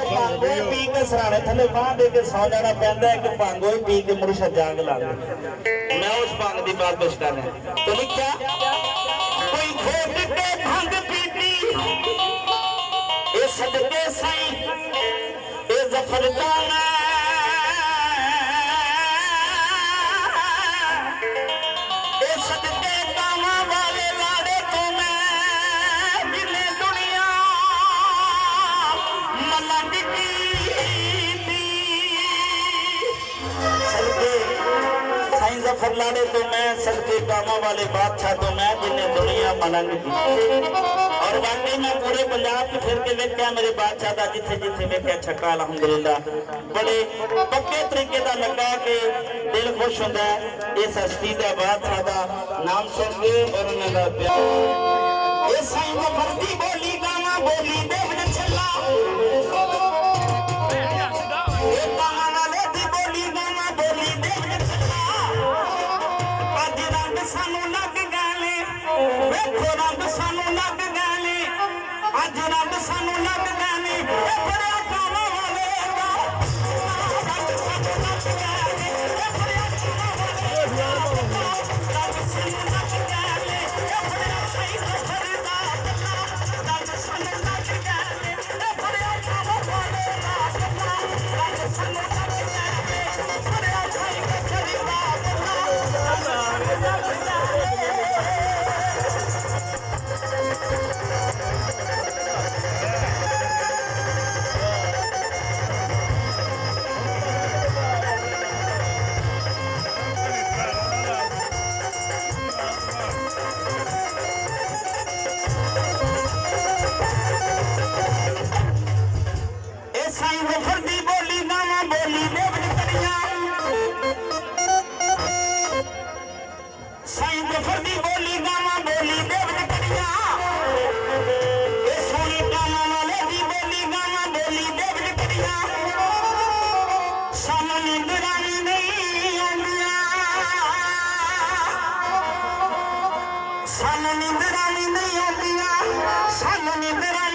भांगो पी के सराने थले बांह दे के सौ जाना पैंदा है कि भांगो पी के मुर्शद जाग ला मैं उस भांग की बात पेश कर रहा तो लिखा कोई घोट के भांग पीती ए सदके साईं ए जफरदाना ए सदके कामा वाले लाड़े तो मैं मिले दुनिया मलंग की साईं जफर लाड़े तो मैं सदके कामा वाले बादशाह तो मैं जिन्हें दुनिया मलंग की और वाकई मैं पूरे पंजाब च फिर के वेख्या मेरे बादशाह का जिथे जिथे वेख्या छक्का अलहमदुलिल्लाह बड़े पक्के तरीके का लगा कि दिल खुश होता है इस हस्ती का बादशाह का नाम सुन के और उन्होंने प्यार ये साईं जफर दी बोली गाना बोली देव ने छला ये गाना वाले दी बोली गाना बोली देव ने छला अज रंग सानू लग गए वेखो रंग सानू लग गए अज रंग सानू लग गए बड़ा कामा वाले दा रंग सानू लग गए बड़ा कामा वाले दा रंग सानू लग गए बड़ा सही जफर दा रंग सानू लग गए बड़ा कामा वाले दा रंग सानू लग गए बड़ा सही जफर दा रंग सानू लग गए साईं जफर दी बोली गाना बोली देव ने करिया साईं जफर दी बोली गाना बोली देव ने करिया ए सोनी गाना वाले दी बोली गाना बोली देव ने करिया सानू निंदरानी नहीं आंदिया सानू निंदरानी नहीं आंदिया सानू निंदरानी